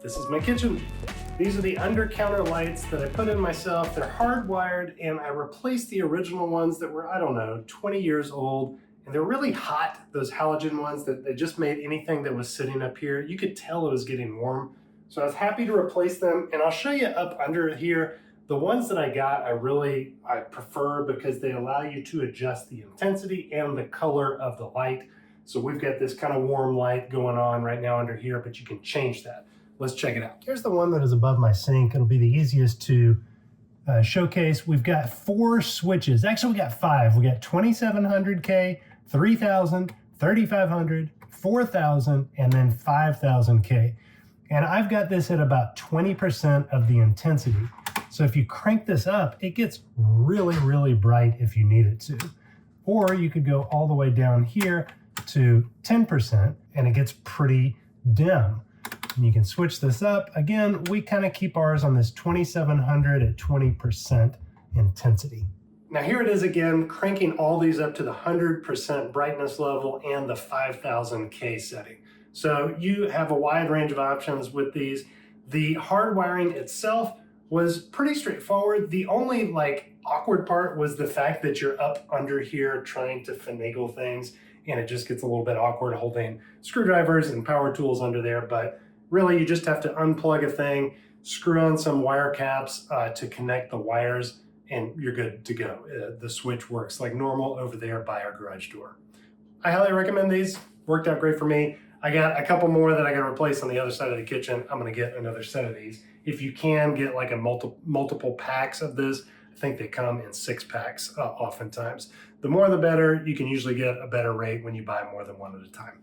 This is my kitchen. These are the Undercounter lights that I put in myself. They're hardwired, and I replaced the original ones that were, I don't know, 20 years old. And they're really hot, those halogen ones that they just made anything that was sitting up here. You could tell it was getting warm. So I was happy to replace them. And I'll show you up under here. The ones that I got, I prefer because they allow you to adjust the intensity and the color of the light. So we've got this kind of warm light going on right now under here, but you can change that. Let's check it out. Here's the one that is above my sink. It'll be the easiest to showcase. We've got 4 switches. Actually, we got 5. We got 2700K, 3000, 3500, 4000, and then 5000K. And I've got this at about 20% of the intensity. So if you crank this up, it gets really, really bright if you need it to. Or you could go all the way down here to 10% and it gets pretty dim. And you can switch this up. Again, we kind of keep ours on this 2700 at 20% intensity. Now here it is again, cranking all these up to the 100% brightness level and the 5000K setting. So you have a wide range of options with these. The hardwiring itself was pretty straightforward. The only awkward part was the fact that you're up under here trying to finagle things, and it just gets a little bit awkward holding screwdrivers and power tools under there. But really, you just have to unplug a thing, screw on some wire caps to connect the wires, and you're good to go. The switch works like normal over there by our garage door. I highly recommend these. Worked out great for me. I got a couple more that I got to replace on the other side of the kitchen. I'm going to get another set of these. If you can get like a multiple packs of this, I think they come in 6 packs oftentimes. The more the better. You can usually get a better rate when you buy more than one at a time.